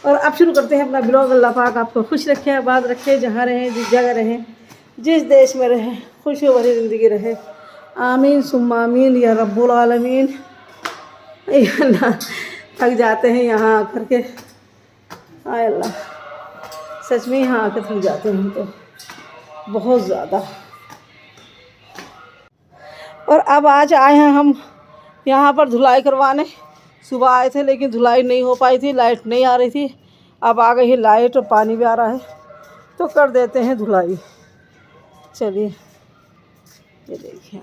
और अब शुरू करते हैं अपना ब्लॉग। अल्लाह पाक आपको खुश रखे, आबाद रखे, जहाँ रहें, जिस जगह रहें, जिस देश में रहें, खुशी भरी ज़िंदगी रहे। आमीन सुम्मा आमीन या रब्बुल आलमीन। अल्लाह थक जाते हैं यहाँ आकर के, आय अल्लाह, सच में यहाँ आकर थक जाते हैं हम तो बहुत ज़्यादा। और अब आज आए हैं हम यहाँ पर धुलाई करवाने। सुबह आए थे लेकिन धुलाई नहीं हो पाई थी, लाइट नहीं आ रही थी। अब आ गई है लाइट और पानी भी आ रहा है, तो कर देते हैं धुलाई। चलिए, ये देखिए,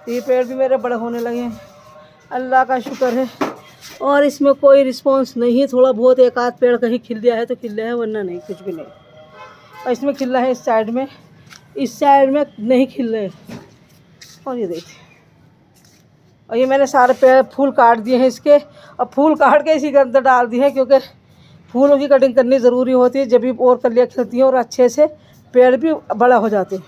ये पेड़ भी मेरे बड़े होने लगे हैं, अल्लाह का शुक्र है। और इसमें कोई रिस्पांस नहीं है, थोड़ा बहुत एक आध पेड़ कहीं खिल गया है तो खिल गया है, वरना नहीं, कुछ भी नहीं। और इसमें खिला है इस साइड में, इस साइड में नहीं खिल रहे। और ये देखिए, और ये मैंने सारे पेड़ फूल काट दिए हैं इसके, और फूल काट के इसी के अंदर डाल दिए हैं, क्योंकि फूलों की कटिंग करनी ज़रूरी होती है, जब भी और कलियाँ खिलती हैं और अच्छे से पेड़ भी बड़ा हो जाते हैं।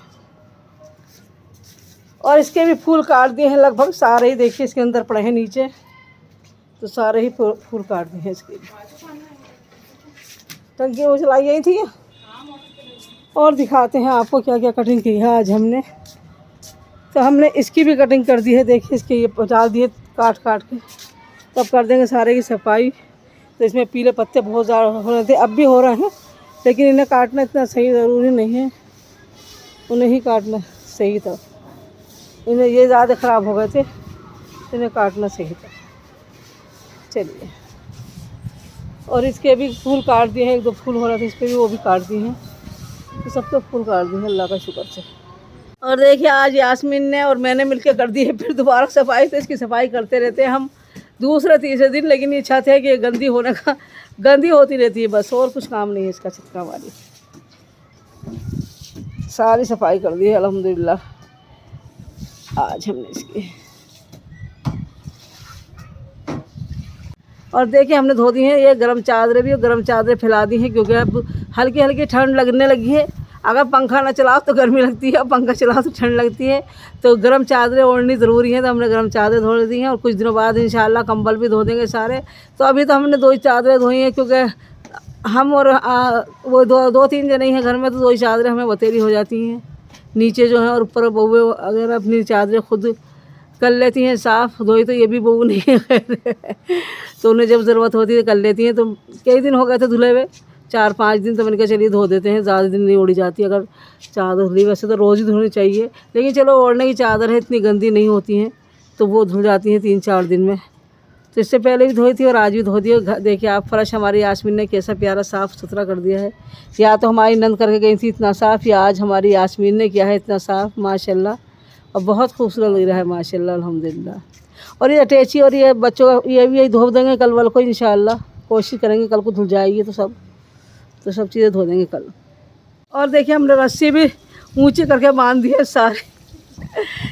और इसके भी फूल काट दिए हैं लगभग सारे ही, देखिए इसके अंदर पड़े हैं नीचे, तो सारे ही फूल काट दिए हैं इसके भी। टंकी वो चलाई गई थी। और दिखाते हैं आपको क्या क्या कटिंग की है आज हमने। तो हमने इसकी भी कटिंग कर दी है, देखिए इसके ये डाल दिए काट काट के। तब कर देंगे सारे की सफाई। तो इसमें पीले पत्ते बहुत ज़्यादा हो रहे थे, अब भी हो रहे हैं, लेकिन इन्हें काटना इतना सही ज़रूरी नहीं है, उन्हें ही काटना सही था। इन्हें ये ज़्यादा ख़राब हो गए थे, इन्हें काटना सही था। चलिए, और इसके भी फूल काट दिए हैं, एक दो फूल हो रहे थे इस पर भी, वो भी काट दिए हैं। तो सब तो फूल काट दिए हैं अल्लाह का शुक्र से। और देखिए, आज यास्मीन ने और मैंने मिलकर कर दी है फिर दोबारा सफाई। तो इसकी सफाई करते रहते हैं हम दूसरे तीसरे दिन, लेकिन इच्छा है कि गंदी होने का, गंदी होती रहती है बस, और कुछ काम नहीं है इसका। छक्का वाली सारी सफाई कर दी है अल्हम्दुलिल्लाह आज हमने इसकी। और देखिए, हमने धो दी हैं ये गर्म चादरें भी, और गर्म चादरें फैला दी हैं, क्योंकि अब हल्की हल्की ठंड लगने लगी है। अगर पंखा ना चलाओ तो गर्मी लगती है, और पंखा चलाओ तो ठंड लगती है। तो गर्म चादरें ओढ़नी ज़रूरी है, तो हमने गर्म चादरें धो दी हैं। और कुछ दिनों बाद इंशाल्लाह कंबल भी धो देंगे सारे। तो अभी तो हमने 2 ही चादरें धोई हैं, क्योंकि हम और वो दो तीन जने हैं घर में, तो 2 ही चादरें हमें बतेरी हो जाती हैं नीचे जो है। और ऊपर बउए अगर अपनी चादरें खुद कर लेती हैं साफ़, धोई तो ये भी बहू नहीं है तो उन्हें जब ज़रूरत होती है कर लेती हैं। तो कई दिन हो गए थे धुले हुए, 4-5 दिन, तो मैंने कहा चलिए धो देते हैं, ज़्यादा दिन नहीं ओढ़ी जाती अगर चादर धुली। वैसे तो रोज़ ही धोनी चाहिए, लेकिन चलो ओढ़ने की चादर है, इतनी गंदी नहीं होती हैं, तो वो धुल जाती हैं 3-4 दिन में। तो इससे पहले भी धोई थी और आज भी धो दी। देखिए आप, फर्श हमारी यास्मीन ने कैसा प्यारा साफ़ सुथरा कर दिया है। या तो हमारी नंद करके गई थी इतना साफ़, या आज हमारी यास्मीन ने किया है इतना साफ़, माशाल्लाह। और बहुत खूबसूरत लग रहा है माशाल्लाह अल्हम्दुलिल्लाह। और ये अटैची और ये बच्चों का ये भी यही धो देंगे कल वाल को इंशाल्लाह, कोशिश करेंगे कल को धुल जाएगी तो सब चीज़ें धो देंगे कल। और देखिए, हमने रस्सी भी ऊंची करके बांध दी है सारे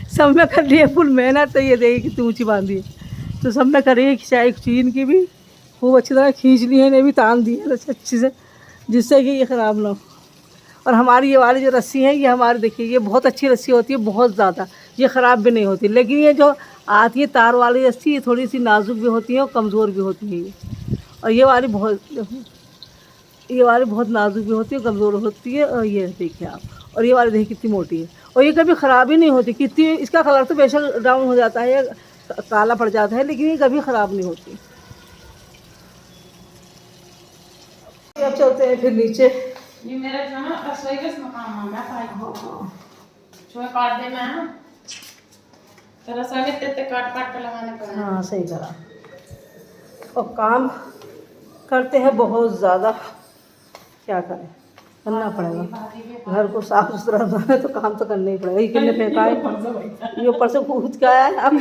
सब में कर लिए फुल मेहनत। तो ये देखिए कितनी ऊंची बांधी है, तो सब में करिए खिंचाई चीन की भी खूब अच्छी तरह खींच ली है, इन्हें भी तान दी है अच्छी से, जिससे कि ये ख़राब ना हो। और हमारी ये वाली जो रस्सी है, ये हमारी देखिए, ये बहुत अच्छी रस्सी होती है, बहुत ज़्यादा, ये ख़राब भी नहीं होती। लेकिन ये जो आती है तार वाली रस्सी, ये थोड़ी सी नाजुक भी होती है और कमज़ोर भी होती है ये। और ये वाली बहुत नाजुक भी होती है, कमज़ोर होती है। और ये देखिए आप, और ये वाली देखिए कितनी मोटी है, और ये कभी ख़राब ही नहीं होती। कितनी इसका कलर तो बेशक डाउन हो जाता है, काला पड़ जाता है, लेकिन ये कभी ख़राब नहीं होती। अब चलते हैं फिर नीचे। ये मेरा जो ना रसोई का काम है, मैं पाई काट देना है ना, तो रसोई में तेते काट के लगाने पड़ेंगे। हाँ सही करा। और काम करते हैं बहुत ज़्यादा, क्या करें, करना पड़ेगा। घर को साफ सुथरा रखना है तो काम तो करना ही पड़ेगा। ये कितने फेंका है, ये ऊपर से कूद के आया है अब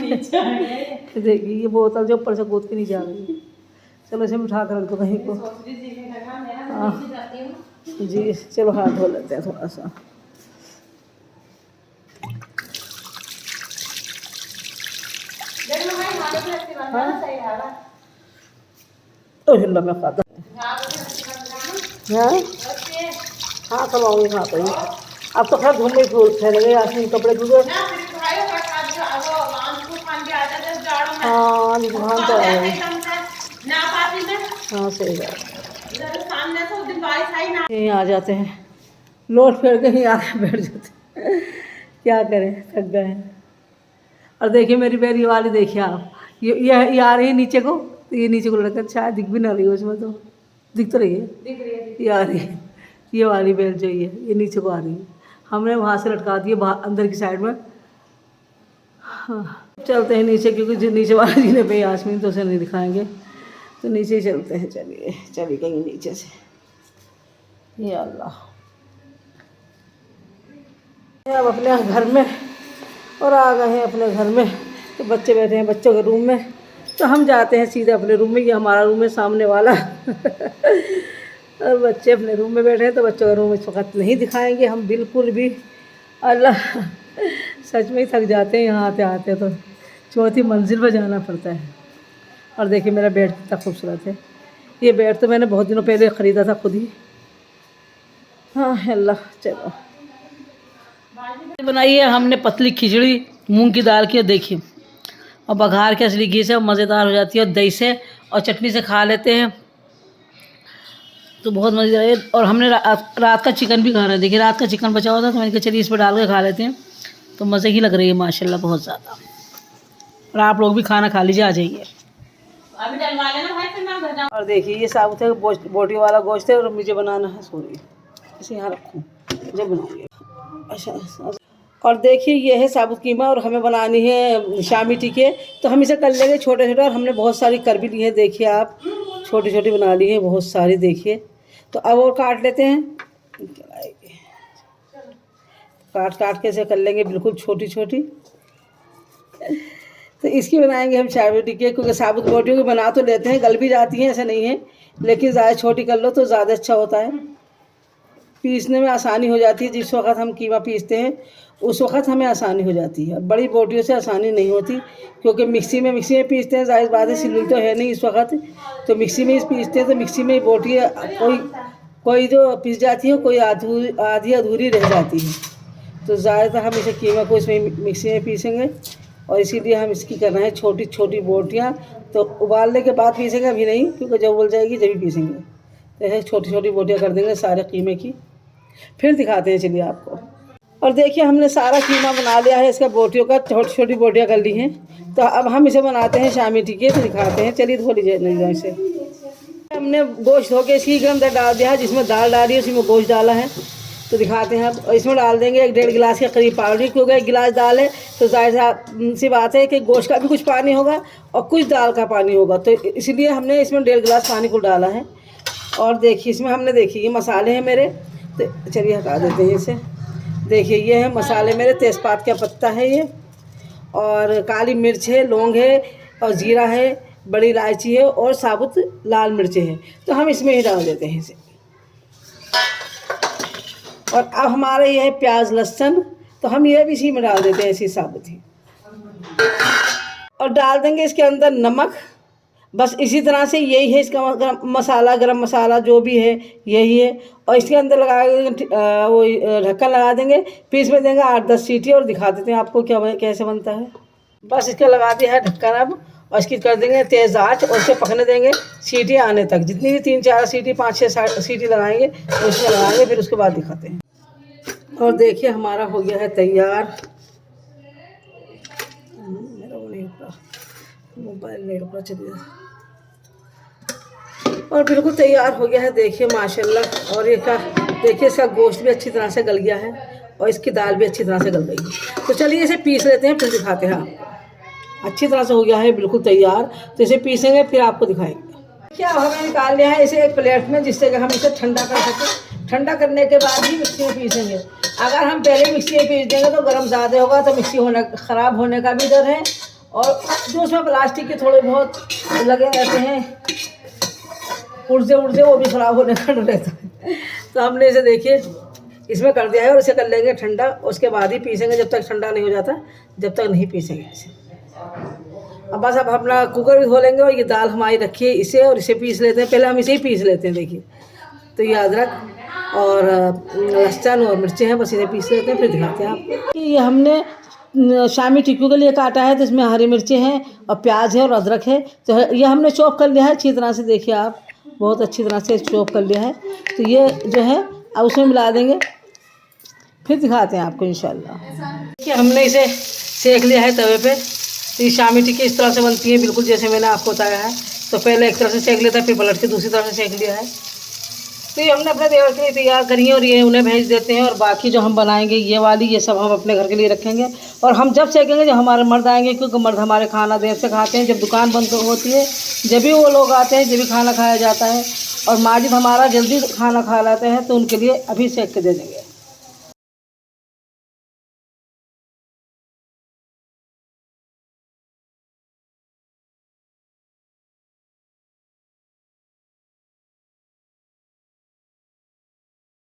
देखिए, ये बोतल जो ऊपर से कूद के नीचे आ गई है। चलो इसे उठा कर रख दो कहीं को। हाँ जी, चलो हाथ धो लेते हैं थोड़ा सा। तो हिल्ला में खाता है। हाँ कब आऊँगी कहाँ पर, अब तो खैर धुलने फूल फैल गए, आसमी कपड़े धुले। हाँ जुकाम तो है। हाँ सही बात। इधर सामने से उस दिन बारिश आई ना, यहीं आ जाते हैं, लौट फिर के यहीं आके बैठ जाते हैं। क्या करें, थक गए हैं। और देखिए मेरी बैरी वाली, देखिए आप, ये आ रही है नीचे को, तो ये नीचे को लड़कर शायद दिख भी ना रही हो उसमें, तो दिख तो रही है, दिख रही है। ये आ रही है, ये वाली बेल जो ये नीचे को आ रही है। हमने वहाँ से लटका दी है बाहर अंदर की साइड में। हाँ चलते हैं नीचे, क्योंकि जो नीचे वाला जीने पे यास्मीन तो उसे नहीं दिखाएंगे, तो नीचे ही चलते हैं। चलिए कहीं नीचे से। ये अल्लाह, अब अपने घर में और आ गए हैं अपने घर में। तो बच्चे बैठे हैं बच्चों के रूम में, तो हम जाते हैं सीधे अपने रूम में। ये हमारा रूम है सामने वाला। और बच्चे अपने रूम में बैठे हैं, तो बच्चों का रूम इस वक्त नहीं दिखाएंगे हम बिल्कुल भी। अल्लाह, सच में ही थक जाते हैं यहाँ आते आते, तो चौथी मंजिल पर जाना पड़ता है। और देखिए मेरा बेड कितना खूबसूरत है। ये बेड तो मैंने बहुत दिनों पहले ख़रीदा था खुद ही। हाँ अल्लाह, चलो बनाई है हमने पतली खिचड़ी मूंग की दाल की, देखिए, और बघार के असली घी से मज़ेदार हो जाती है, और दही से और चटनी से खा लेते हैं तो बहुत मज़ेदार है। और हमने रात का चिकन भी खा रहे हैं, देखिए रात का चिकन बचा हुआ था, तो मैंने कहा चलिए इस पर डाल के खा लेते हैं, तो मज़े की लग रही है माशाल्लाह बहुत ज़्यादा। और आप लोग भी खाना खा लीजिए, आ जाइए। अभी डलवा लेना भाई, फिर मैं घर जाऊँ। और देखिए ये साबुत है, बोटी वाला गोश्त है, और मुझे बनाना है, सॉरी इसे यहाँ रखूँ जब बनाऊँगी। अच्छा, और देखिए ये है साबुत कीमा, और हमें बनानी है शामी टिक्के, तो हम इसे कर लेंगे छोटे छोटे। और हमने बहुत सारी कर भी ली है, देखिए आप, छोटी छोटी बना ली है बहुत सारी, देखिए। तो अब और काट लेते हैं, काट के इसे कर लेंगे बिल्कुल छोटी छोटी। तो इसकी बनाएंगे हम शामी टिक्के, क्योंकि साबुत बोटियों की बना तो लेते हैं, गल भी जाती हैं, ऐसा नहीं है, लेकिन ज़्यादा छोटी कर लो तो ज़्यादा अच्छा होता है, पीसने में आसानी हो जाती है। जिस वक्त हम कीमा पीसते हैं उस वक्त हमें आसानी हो जाती है, बड़ी बोटियों से आसानी नहीं होती, क्योंकि मिक्सी में पीसते हैं, जाहिर बात है सिलुल तो है नहीं इस वक्त, तो मिक्सी में ही पीसते हैं। तो मिक्सी में ही बोटियाँ कोई जो पीस जाती है, कोई आधी अधूरी रह जाती है, तो ज़्यादातर हम इसे कीमा को इसमें मिक्सी में पीसेंगे। और इसीलिए हम इसकी करना है छोटी छोटी बोटियाँ, तो उबालने के बाद पीसेंगे, अभी नहीं, क्योंकि जब उबल जाएगी जब भी पीसेंगे। तो ऐसे छोटी छोटी बोटियाँ कर देंगे सारे कीमे की, फिर दिखाते हैं चलिए आपको। और देखिए हमने सारा कीमा बना लिया है इसका, बोटियों का छोटी छोटी बोटियाँ कर ली हैं। तो अब हम इसे बनाते हैं शामी टिक्के, तो दिखाते हैं, चलिए धो लीजिए नहीं जाए इसे। हमने गोश्त धो के इसकी गर्म डाल दिया है, जिसमें दाल डाली है उसी में गोश्त डाला है, तो दिखाते हैं अब। इसमें डाल देंगे 1.5 गिलास के करीब पानी, क्योंकि 1 गिलास दाल है, तो जाहिर सी बात है कि गोश्त का भी कुछ पानी होगा और कुछ दाल का पानी होगा, तो इसलिए हमने इसमें 1.5 गिलास पानी को डाला है। और देखिए इसमें हमने, देखिए ये मसाले हैं मेरे, तो चलिए हटा देते हैं इसे। देखिए ये है मसाले मेरे, तेज़पात का पत्ता है ये, और काली मिर्च है, लौंग है, और जीरा है, बड़ी इलायची है, और साबुत लाल मिर्चें हैं, तो हम इसमें ही डाल देते हैं इसे। और अब हमारा ये है प्याज लहसुन, तो हम ये भी इसी में डाल देते हैं ऐसी साबुत ही, और डाल देंगे इसके अंदर नमक। बस इसी तरह से यही है इसका मसाला, गरम मसाला जो भी है यही है। और इसके अंदर लगा वो ढक्कन लगा देंगे, फिर इसमें देंगे 8-10 सीटी, और दिखा देते हैं आपको कैसे बनता है। बस इसका लगा दिया है ढक्कन अब, और इसकी कर देंगे तेज़ आँच, और इसे पकने देंगे सीटी आने तक, जितनी भी 3-4 सीटी 5-6 सीटी लगाएंगे उसमें लगाएंगे, फिर उसके बाद दिखाते हैं। और देखिए हमारा हो गया है तैयार, मेरा वो नहीं रुका, मोबाइल नहीं रुका, चलिए, और बिल्कुल तैयार हो गया है, देखिए माशाल्लाह। और ये का देखिए इसका गोश्त भी अच्छी तरह से गल गया है, और इसकी दाल भी अच्छी तरह से गल गई है। तो चलिए इसे पीस लेते हैं, फिर दिखाते हैं आपको। अच्छी तरह से हो गया है बिल्कुल तैयार, तो इसे पीसेंगे फिर आपको दिखाएंगे। क्या हमें निकाल लिया है इसे एक प्लेट में, जिससे कि हम इसे ठंडा कर सकें। ठंडा करने के बाद ही मिक्सी में पीसेंगे, अगर हम पहले मिक्सी में पीस देंगे तो गर्म ज़्यादा होगा, तो मिक्सी ख़राब होने का भी डर है, और जो उसमें प्लास्टिक के थोड़े बहुत लगे रहते हैं पुर्जे वो भी ख़राब होने का डर रहता है। तो हमने इसे देखिए इसमें कर दिया है, और इसे कर लेंगे ठंडा, उसके बाद ही पीसेंगे, जब तक ठंडा नहीं हो जाता जब तक नहीं पीसेंगे इसे। अब बस अब अपना कुकर भी धो लेंगे, और ये दाल हमारी रखी है इसे, और इसे पीस लेते हैं। पहले हम इसे ही पीस लेते हैं, देखिए, तो ये अदरक और लहसुन और मिर्चें हैं, बस इसे पीस लेते हैं, फिर दिखाते हैं आपको। ये हमने शामी टिक्की के लिए काटा है, तो इसमें हरी मिर्चें हैं, और प्याज है, और अदरक है, तो ये हमने चॉप कर लिया है अच्छी तरह से, देखिए आप। बहुत अच्छी तरह से चॉप कर लिया है। तो ये जो है अब उसमें मिला देंगे, फिर दिखाते हैं आपको इंशाल्लाह। कि हमने इसे सेक लिया है तवे पे। तो ये शामी टिक्की इस तरह से बनती है, बिल्कुल जैसे मैंने आपको बताया है। तो पहले एक तरफ से सेक लेता है, फिर पलट के दूसरी तरफ से सेक लिया है। तो ये हमने अपने देवर के लिए तैयार करी है और ये उन्हें भेज देते हैं। और बाकी जो हम बनाएंगे ये वाली, ये सब हम अपने घर के लिए रखेंगे। और हम जब सेकेंगे जब हमारे मर्द आएंगे, क्योंकि मर्द हमारे खाना देर से खाते हैं। जब दुकान बंद होती है जब भी वो लोग आते हैं, जब भी खाना खाया जाता है। और माजिद हमारा जल्दी खाना खा लेते हैं, तो उनके लिए अभी सेक के दे देंगे।